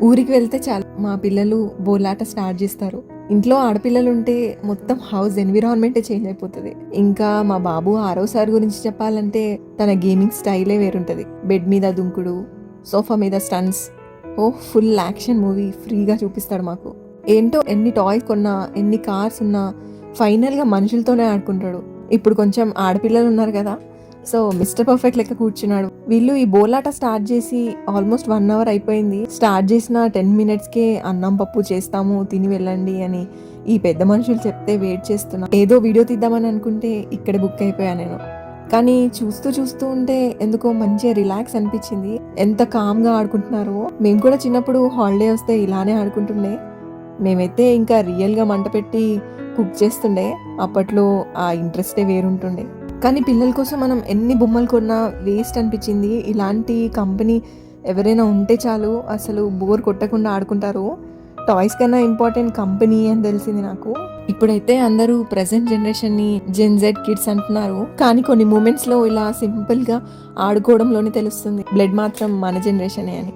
ఊరికి వెళ్తే చాలు మా పిల్లలు బోలాట స్టార్ట్ చేస్తారు. ఇంట్లో ఆడపిల్లలు ఉంటే మొత్తం హౌస్ ఎన్విరాన్మెంటే చేంజ్ అయిపోతుంది. ఇంకా మా బాబు ఆరోసారి గురించి చెప్పాలంటే తన గేమింగ్ స్టైలే వేరుంటుంది. బెడ్ మీద దుంకుడు, సోఫా మీద స్టన్స్, ఫుల్ యాక్షన్ మూవీ ఫ్రీగా చూపిస్తాడు మాకు. ఏంటో ఎన్ని టాయ్స్ కొన్నా, ఎన్ని కార్స్ ఉన్నా ఫైనల్గా మనుషులతోనే ఆడుకుంటాడు. ఇప్పుడు కొంచెం ఆడపిల్లలు ఉన్నారు కదా, సో మిస్టర్ పర్ఫెక్ట్ లెక్క కూర్చున్నాడు. వీళ్ళు ఈ బోలాట స్టార్ట్ చేసి ఆల్మోస్ట్ 1 hour అయిపోయింది. స్టార్ట్ చేసిన 10 minutesకే అన్నం పప్పు చేస్తాము తిని వెళ్ళండి అని ఈ పెద్ద మనుషులు చెప్తే వెయిట్ చేస్తున్నా. ఏదో వీడియో తీద్దామని అనుకుంటే ఇక్కడ బుక్ అయిపోయా నేను. కానీ చూస్తూ ఉంటే ఎందుకో మంచిగా రిలాక్స్ అనిపించింది. ఎంత కామ్గా ఆడుకుంటున్నారో. మేము కూడా చిన్నప్పుడు హాలిడే వస్తే ఇలానే ఆడుకుంటుండే. మేమైతే ఇంకా రియల్గా మంట పెట్టి కుక్ చేస్తుండే. అప్పట్లో ఆ ఇంట్రెస్టే వేరుంటుండే. కానీ పిల్లల కోసం మనం ఎన్ని బొమ్మలు కొన్నా వేస్ట్ అనిపించింది. ఇలాంటి కంపెనీ ఎవరైనా ఉంటే చాలు, అసలు బోర్ కొట్టకుండా ఆడుకుంటారు. టాయ్స్ కన్నా ఇంపార్టెంట్ కంపెనీ అని తెలిసింది నాకు. ఇప్పుడైతే అందరూ ప్రెసెంట్ జనరేషన్ని జెన్ జెడ్ కిడ్స్ అంటున్నారు. కానీ కొన్ని మూమెంట్స్లో ఇలా సింపుల్గా ఆడుకోవడంలోనే తెలుస్తుంది బ్లడ్ మాత్రం మన జనరేషనే అని.